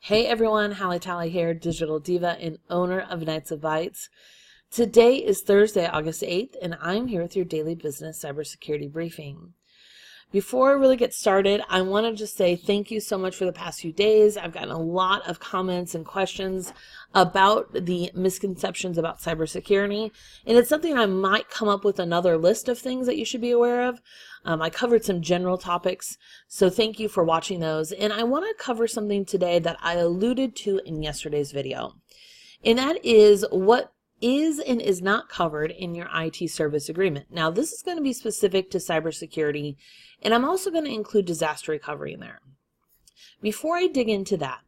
Hey everyone, Hallie Tally here, Digital Diva and owner of Knights of Bytes. Today is Thursday, August 8th, and I'm here with your daily business cybersecurity briefing. Before I really get started, I want to just say thank you so much for the past few days. I've gotten a lot of comments and questions about the misconceptions about cybersecurity, and it's something I might come up with another list of things that you should be aware of. I covered some general topics, so thank you for watching those. And I want to cover something today that I alluded to in yesterday's video, and that is what is and is not covered in your IT service agreement. Now, this is going to be specific to cybersecurity, and I'm also going to include disaster recovery in there. Before I dig into that,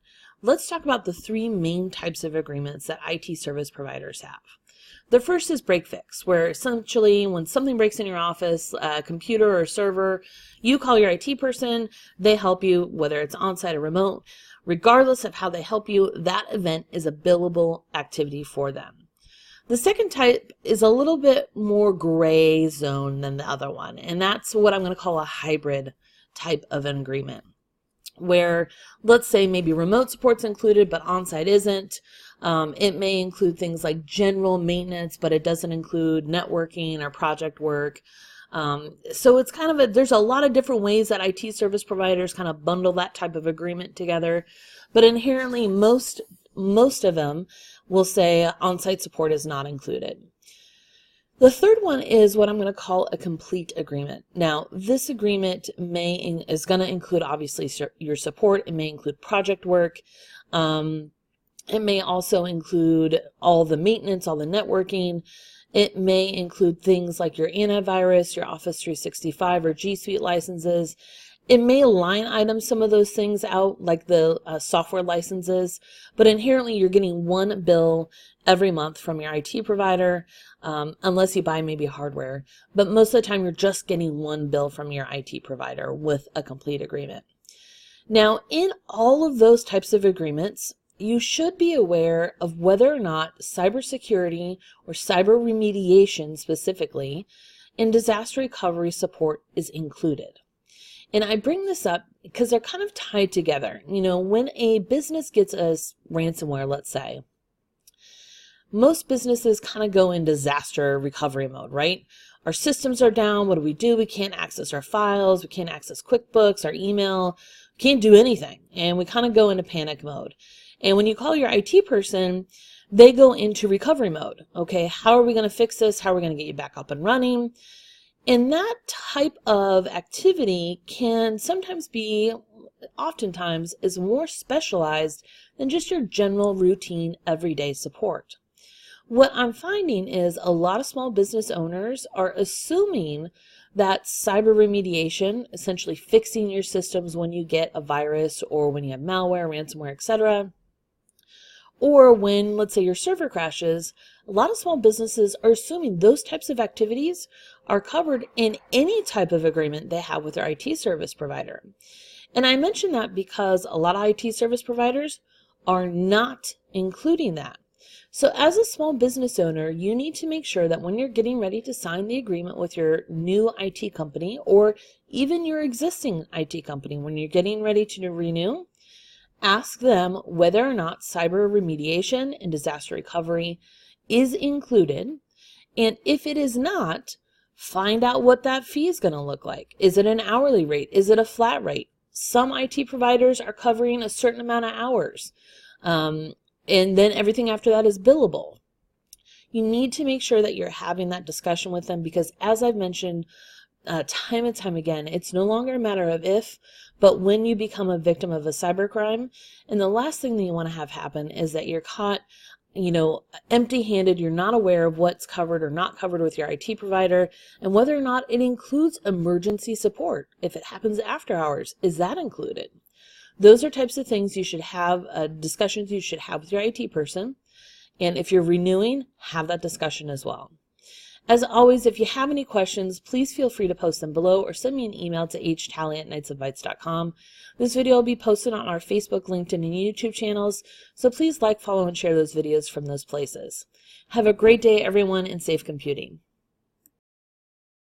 let's talk about the three main types of agreements that IT service providers have. The first is break fix, where essentially when something breaks in your office, a computer or server, you call your IT person, they help you, whether it's on-site or remote. Regardless of how they help you, that event is a billable activity for them. The second type is a little bit more gray zone than the other one, and that's what I'm going to call a hybrid type of an agreement, where let's say maybe remote support's included but on-site isn't. It may include things like general maintenance, but it doesn't include networking or project work. So it's kind of there's a lot of different ways that IT service providers kind of bundle that type of agreement together, but inherently most of them will say on-site support is not included. The third one is what I'm going to call a complete agreement. Now, this agreement is going to include obviously your support. It may include project work. It may also include all the maintenance, all the networking. It may include things like your antivirus, your Office 365 or G Suite licenses. It may line item some of those things out, like the software licenses, but inherently you're getting one bill every month from your IT provider, unless you buy maybe hardware. But most of the time you're just getting one bill from your IT provider with a complete agreement. Now, in all of those types of agreements, you should be aware of whether or not cybersecurity or cyber remediation specifically and disaster recovery support is included. And I bring this up because they're kind of tied together. You know, when a business gets a ransomware, let's say, most businesses kind of go in disaster recovery mode, right? Our systems are down. What do? We can't access our files. We can't access QuickBooks, our email. We can't do anything. And we kind of go into panic mode. And when you call your IT person, they go into recovery mode. Okay, how are we going to fix this? How are we going to get you back up and running? And that type of activity can sometimes be, oftentimes, is more specialized than just your general routine everyday support. What I'm finding is a lot of small business owners are assuming that cyber remediation, essentially fixing your systems when you get a virus or when you have malware, ransomware, etc., or when, let's say, your server crashes, a lot of small businesses are assuming those types of activities are covered in any type of agreement they have with their IT service provider. And I mention that because a lot of IT service providers are not including that. So as a small business owner, you need to make sure that when you're getting ready to sign the agreement with your new IT company or even your existing IT company, when you're getting ready to renew, ask them whether or not cyber remediation and disaster recovery is included. And if it is not, find out what that fee is going to look like. Is it an hourly rate? Is it a flat rate? Some IT providers are covering a certain amount of hours. And then everything after that is billable. You need to make sure that you're having that discussion with them because, as I've mentioned time and time again, it's no longer a matter of if, but when you become a victim of a cybercrime. And the last thing that you want to have happen is that you're caught, empty-handed. You're not aware of what's covered or not covered with your IT provider and whether or not it includes emergency support. If it happens after hours, is that included? Those are types of things you should have, discussions you should have with your IT person. And if you're renewing, have that discussion as well. As always, if you have any questions, please feel free to post them below or send me an email to htally@knightsofbytes.com. This video will be posted on our Facebook, LinkedIn, and YouTube channels, so please like, follow, and share those videos from those places. Have a great day, everyone, and safe computing.